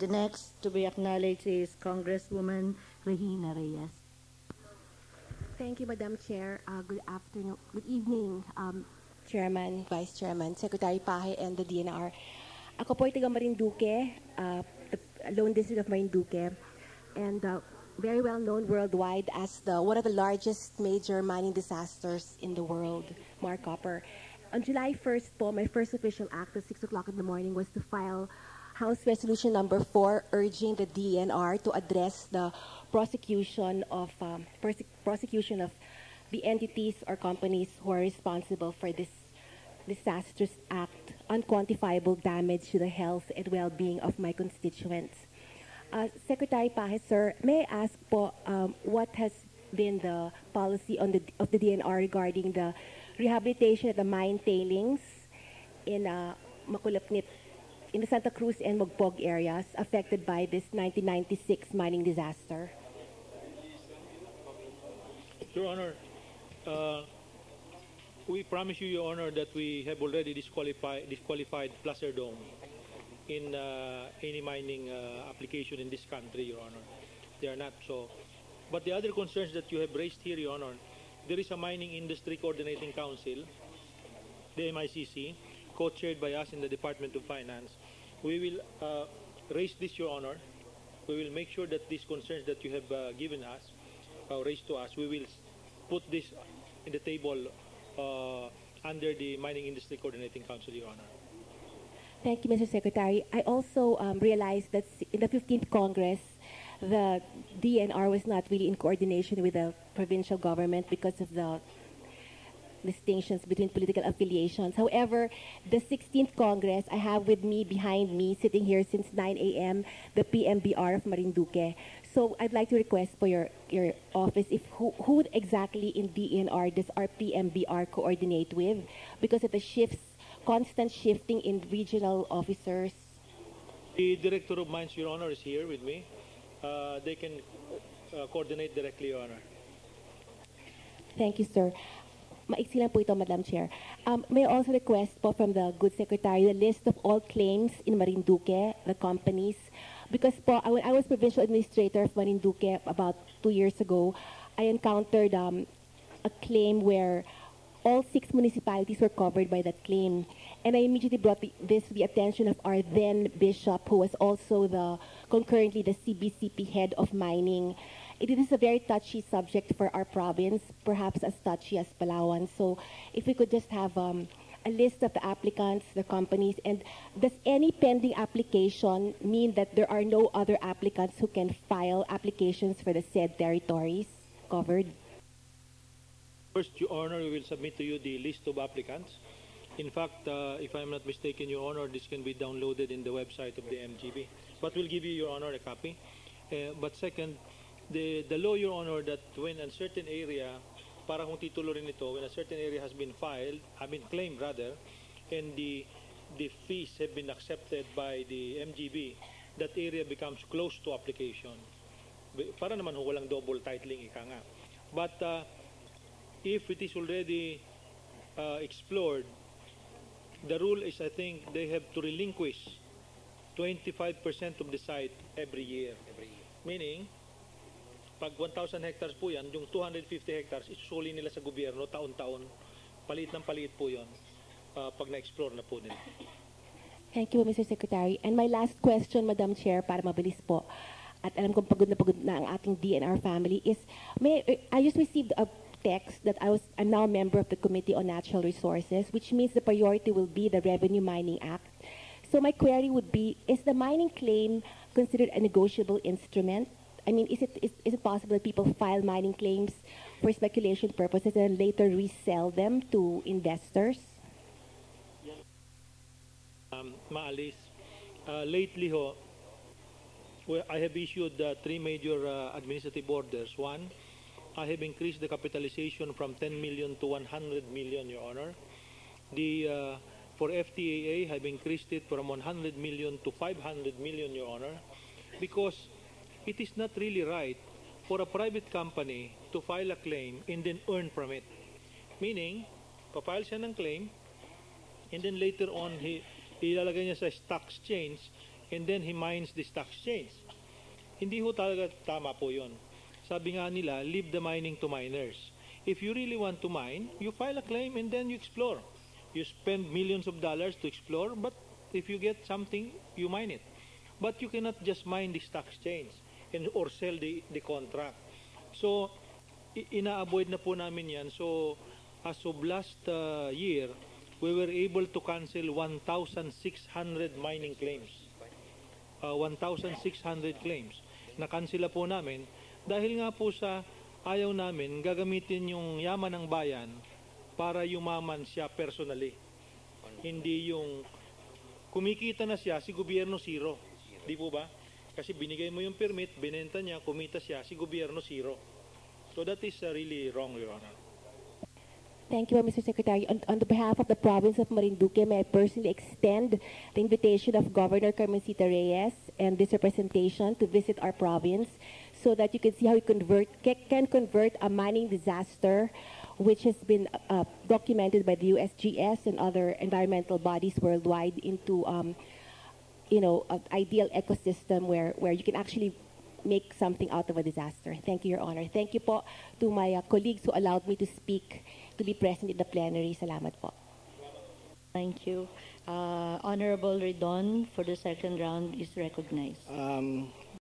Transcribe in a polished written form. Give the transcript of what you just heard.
The next to be acknowledged is Congresswoman Regina Reyes. Thank you, Madam Chair. Good evening, Chairman, Vice Chairman, Secretary Paje, and the DNR. Ako po ay taga Marinduque, the lone district of Marinduque, and very well known worldwide as one of the largest major mining disasters in the world, Marcopper. On July 1st po, my first official act at 6 o'clock in the morning was to file House Resolution number 4 urging the DENR to address the prosecution of the entities or companies who are responsible for this disastrous act, unquantifiable damage to the health and well-being of my constituents. Secretary Paje, sir, may I ask po what has been the policy of the DNR regarding the rehabilitation of the mine tailings in Makulapnit, in the Santa Cruz and Mogpog areas affected by this 1996 mining disaster? Your Honor, we promise you, Your Honor, that we have already disqualified Placer Dome in any mining application in this country, Your Honor. They are not so. But the other concerns that you have raised here, Your Honor, there is a Mining Industry Coordinating Council, the MICC, co-chaired by us in the Department of Finance. We will raise this, Your Honor. We will make sure that these concerns that you have given us, raised to us, we will put this in the table under the Mining Industry Coordinating Council, Your Honor. Thank you, Mr. Secretary. I also realized that in the 15th Congress, the DNR was not really in coordination with the provincial government because of the distinctions between political affiliations. However, the 16th Congress, I have with me, behind me, sitting here since 9 a.m., the PMBR of Marinduque. So I'd like to request for your office, if who exactly in DENR does our PMBR coordinate with? Because of the constant shifting in regional officers. The Director of Mines, Your Honor, is here with me. They can coordinate directly, Your Honor. Thank you, sir. Maiksi lang po ito, Madam Chair. May I also request po from the Good Secretary the list of all claims in Marinduque, the companies, because po, when I was Provincial Administrator of Marinduque about 2 years ago, I encountered a claim where all 6 municipalities were covered by that claim. And I immediately brought this to the attention of our then bishop, who was also concurrently the CBCP head of mining. It is a very touchy subject for our province, perhaps as touchy as Palawan. So if we could just have a list of the applicants, the companies, and does any pending application mean that there are no other applicants who can file applications for the said territories covered? First, Your Honor, we will submit to you the list of applicants. In fact, if I'm not mistaken, Your Honor, this can be downloaded in the website of the MGB. But we'll give you, Your Honor, a copy. But second, the law, Your Honor, that when a certain area, para kung titulo rin ito, when a certain area has been claimed rather, and the fees have been accepted by the MGB, that area becomes close to application. Para naman walang double titling, ika nga. But if it is already explored, the rule is, I think, they have to relinquish 25% of the site every year. Meaning, pag 1,000 hectares po yan, yung 250 hectares, isusuli nila sa gobyerno taon-taon. Paliit ng paliit po yun pag na-explore na po nila. Thank you, Mr. Secretary. And my last question, Madam Chair, para mabilis po, at alam kong pagod na ang ating DNR family, is I just received a text that I'm now a member of the Committee on Natural Resources, which means the priority will be the Revenue Mining Act. So my query would be, is the mining claim considered a negotiable instrument? I mean, is it possible that people file mining claims for speculation purposes and later resell them to investors? Maalis. Lately, I have issued 3 major administrative orders. One, I have increased the capitalization from 10 million to 100 million, Your Honor. For FTAA, I have increased it from 100 million to 500 million, Your Honor, because it is not really right for a private company to file a claim and then earn from it. Meaning, pa-file siya ng claim and then later on, ilalagay niya sa stock exchange and then he mines the stock exchange. Hindi ho talaga tama po yun. Sabi nga nila, leave the mining to miners. If you really want to mine, you file a claim and then you explore. You spend millions of dollars to explore, but if you get something, you mine it. But you cannot just mine the stock exchange or sell the contract. So, ina-avoid na po namin yan. So, as of last year, we were able to cancel 1,600 mining claims. 1,600 claims. Na-cancela po namin dahil nga po sa ayaw namin gagamitin yung yaman ng bayan para yumaman siya personally. Hindi yung kumikita na siya, si gobyerno zero. Di po ba? Kasi binigay mo yung permit, binenta niya, kumita siya, si gobyerno zero. So that is really wrong, Your Honor. Thank you, Mr. Secretary. On the behalf of the province of Marinduque, may I personally extend the invitation of Governor Carmencita Reyes and this representation to visit our province so that you can see how we can convert a mining disaster, which has been documented by the USGS and other environmental bodies worldwide, into an ideal ecosystem where you can actually make something out of a disaster. Thank you, Your Honor. Thank you po to my colleagues who allowed me to speak, to be present in the plenary. Salamat po. Thank you. Honorable Redon, for the second round, is recognized.